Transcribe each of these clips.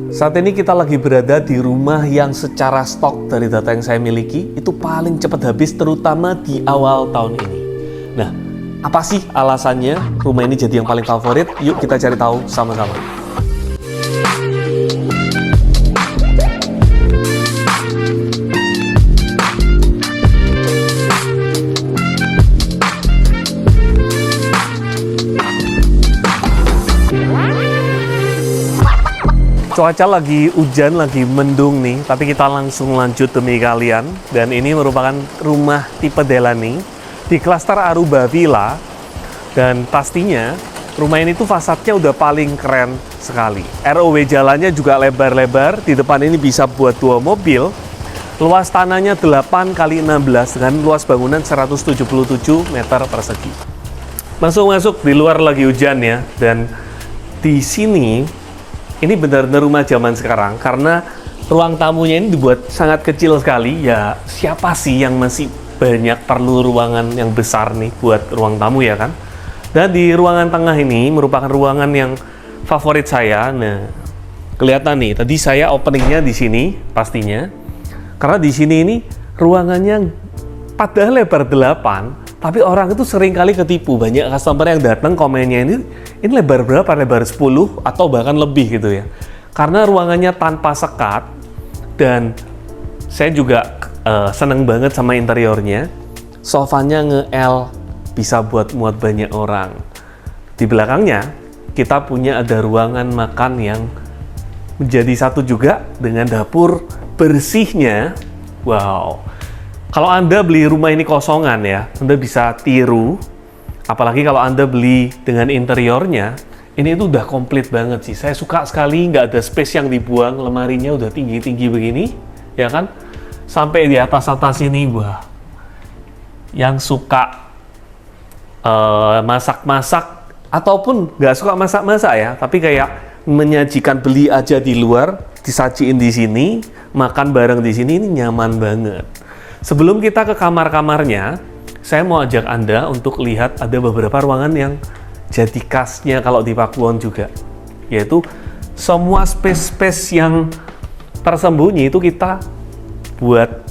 Saat ini kita lagi berada di rumah yang secara stok dari data yang saya miliki itu paling cepat habis, terutama di awal tahun ini. Nah, apa sih alasannya rumah ini jadi yang paling favorit? Yuk kita cari tahu sama-sama. Cuaca lagi hujan, lagi mendung nih, tapi kita langsung lanjut demi kalian. Dan ini merupakan rumah tipe Delani di klaster Aruba Villa. Dan pastinya rumah ini tuh fasadnya udah paling keren sekali. ROW jalannya juga lebar-lebar, di depan ini bisa buat 2 mobil. Luas tanahnya 8 x 16 dengan luas bangunan 177 meter persegi. Masuk-masuk, di luar lagi hujan ya, dan di sini ini benar-benar rumah zaman sekarang karena ruang tamunya ini dibuat sangat kecil sekali. Ya, siapa sih yang masih banyak perlu ruangan yang besar nih buat ruang tamu ya kan? Dan di ruangan tengah ini merupakan ruangan yang favorit saya. Nah, kelihatan nih, tadi saya openingnya di sini pastinya. Karena di sini ini ruangannya padahal lebar 8, tapi orang itu sering kali ketipu. Banyak customer yang datang komennya ini lebar berapa? Lebar 10 atau bahkan lebih gitu ya. Karena ruangannya tanpa sekat, dan saya juga seneng banget sama interiornya. Sofanya nge-L, bisa buat muat banyak orang. Di belakangnya kita punya ada ruangan makan yang menjadi satu juga dengan dapur bersihnya. Wow. Kalau Anda beli rumah ini kosongan ya, Anda bisa tiru. Apalagi kalau Anda beli dengan interiornya, ini itu udah komplit banget sih. Saya suka sekali, nggak ada space yang dibuang, lemarinya udah tinggi-tinggi begini, ya kan? Sampai di atas-atas ini, wah. Yang suka masak-masak, ataupun nggak suka masak-masak ya, tapi kayak menyajikan beli aja di luar, disajiin di sini, makan bareng di sini, ini nyaman banget. Sebelum kita ke kamar-kamarnya, saya mau ajak Anda untuk lihat ada beberapa ruangan yang jadi khasnya kalau di Pakuwon juga. Yaitu semua space-space yang tersembunyi itu kita buat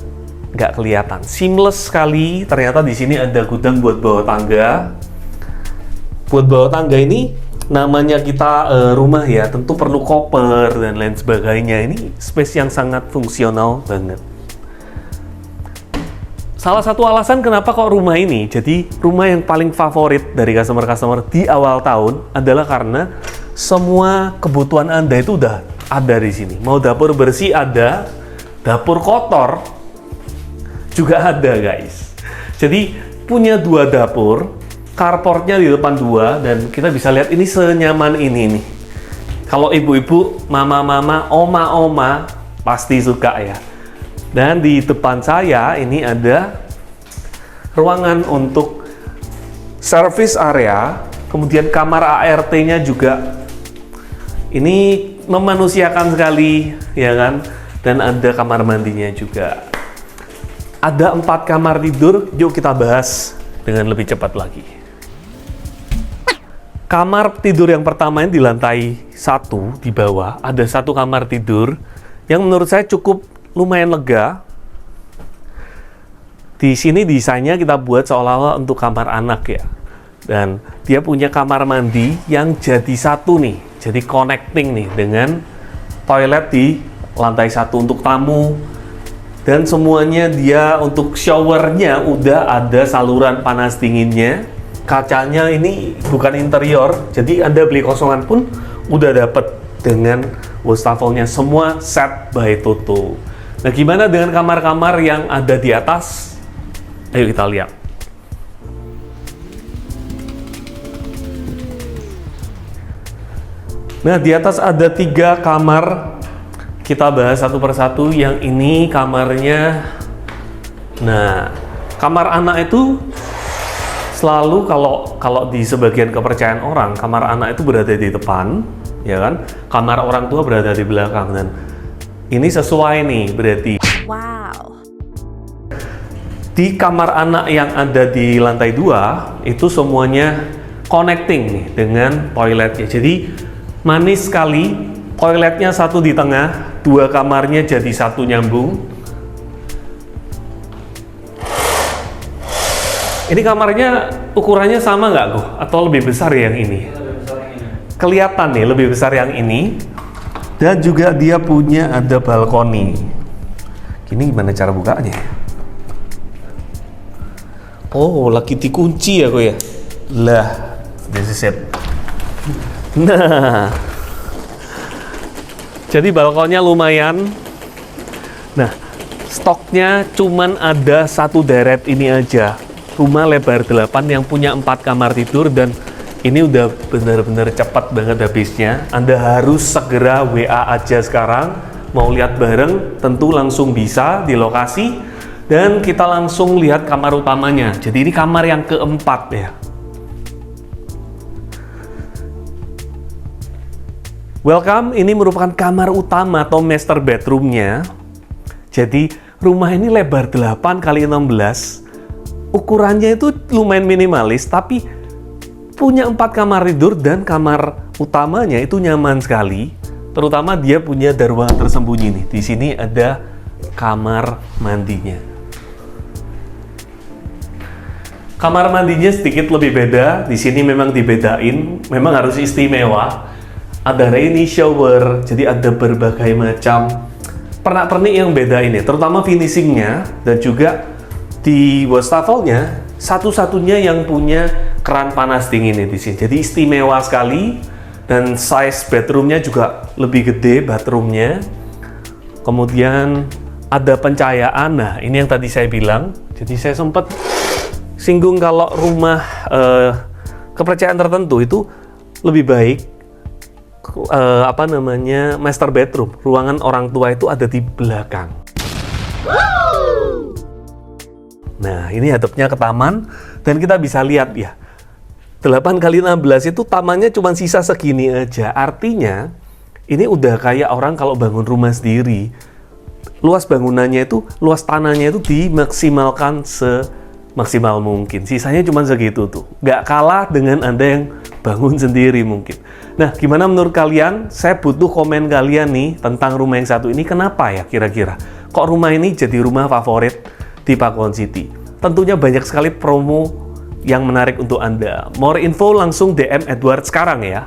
nggak kelihatan. Seamless sekali, ternyata di sini ada gudang buat bawa tangga. Buat bawa tangga ini, namanya kita rumah ya, tentu perlu koper dan lain sebagainya. Ini space yang sangat fungsional banget. Salah satu alasan kenapa kok rumah ini jadi rumah yang paling favorit dari customer-customer di awal tahun adalah karena semua kebutuhan Anda itu udah ada di sini. Mau dapur bersih ada, dapur kotor juga ada guys. Jadi punya 2 dapur, carportnya di depan 2, dan kita bisa lihat ini senyaman ini nih. Kalau ibu-ibu, mama-mama, oma-oma pasti suka ya. Dan di depan saya ini ada ruangan untuk service area, kemudian kamar ART-nya juga. Ini memanusiakan sekali, ya kan? Dan ada kamar mandinya juga. Ada 4 kamar tidur, yuk kita bahas dengan lebih cepat lagi. Kamar tidur yang pertama ini di lantai 1 di bawah, ada 1 kamar tidur yang menurut saya cukup lumayan lega. Di sini desainnya kita buat seolah-olah untuk kamar anak ya. Dan dia punya kamar mandi yang jadi satu nih. Jadi connecting nih dengan toilet di lantai 1 untuk tamu. Dan semuanya dia untuk showernya udah ada saluran panas dinginnya. Kacanya ini bukan interior, jadi Anda beli kosongan pun udah dapet dengan wastafelnya, semua set by Toto. Nah, gimana dengan kamar-kamar yang ada di atas? Ayo kita lihat. Nah, di atas ada 3 kamar. Kita bahas satu persatu. Yang ini kamarnya. Nah, kamar anak itu selalu kalau di sebagian kepercayaan orang, kamar anak itu berada di depan, ya kan? Kamar orang tua berada di belakang, dan ini sesuai nih berarti. Wow. Di kamar anak yang ada di lantai 2 itu semuanya connecting nih dengan toiletnya. Jadi manis sekali Toiletnya satu di tengah, 2 kamarnya jadi satu nyambung. Ini kamarnya ukurannya sama nggak, Go? Atau lebih besar yang ini? Kelihatan nih, lebih besar yang ini. Dan juga dia punya ada balkoni. Ini gimana cara bukanya? Oh, lagi dikunci ya, Go ya? Lah, this is it. Nah, jadi balkonnya lumayan. Nah, stoknya cuman ada satu deret ini aja. Rumah lebar 8 yang punya 4 kamar tidur, dan ini udah bener-bener cepat banget habisnya. Anda harus segera WA aja sekarang. Mau lihat bareng, tentu langsung bisa di lokasi. Dan kita langsung lihat kamar utamanya. Jadi ini kamar yang keempat ya. Welcome, ini merupakan kamar utama atau master bedroomnya. Jadi rumah ini lebar 8 kali 16. Ukurannya itu lumayan minimalis, tapi punya 4 kamar tidur dan kamar utamanya itu nyaman sekali. Terutama dia punya ruangan tersembunyi nih. Di sini ada kamar mandinya. Kamar mandinya sedikit lebih beda. Di sini memang dibedain, memang harus istimewa. Ada rainy shower, jadi ada berbagai macam pernak-pernik yang beda ini, terutama finishingnya, dan juga di wastafelnya satu-satunya yang punya keran panas dingin di sini. Jadi istimewa sekali, dan size bedroomnya juga lebih gede bathroomnya. Kemudian ada pencahayaan. Nah, ini yang tadi saya bilang. Jadi saya sempat singgung kalau rumah kepercayaan tertentu itu lebih baik master bedroom, ruangan orang tua itu ada di belakang. Nah, ini hadapnya ke taman, dan kita bisa lihat ya, 8 kali 16 itu tamannya cuma sisa segini aja. Artinya ini udah kayak orang kalau bangun rumah sendiri, luas bangunannya itu, luas tanahnya itu dimaksimalkan semaksimal mungkin. Sisanya cuma segitu tuh, nggak kalah dengan Anda yang bangun sendiri mungkin. Nah, gimana menurut kalian? Saya butuh komen kalian nih tentang rumah yang satu ini. Kenapa ya kira-kira? Kok rumah ini jadi rumah favorit di Pakuwon City? Tentunya banyak sekali promo yang menarik untuk Anda. More info langsung DM Edward sekarang ya.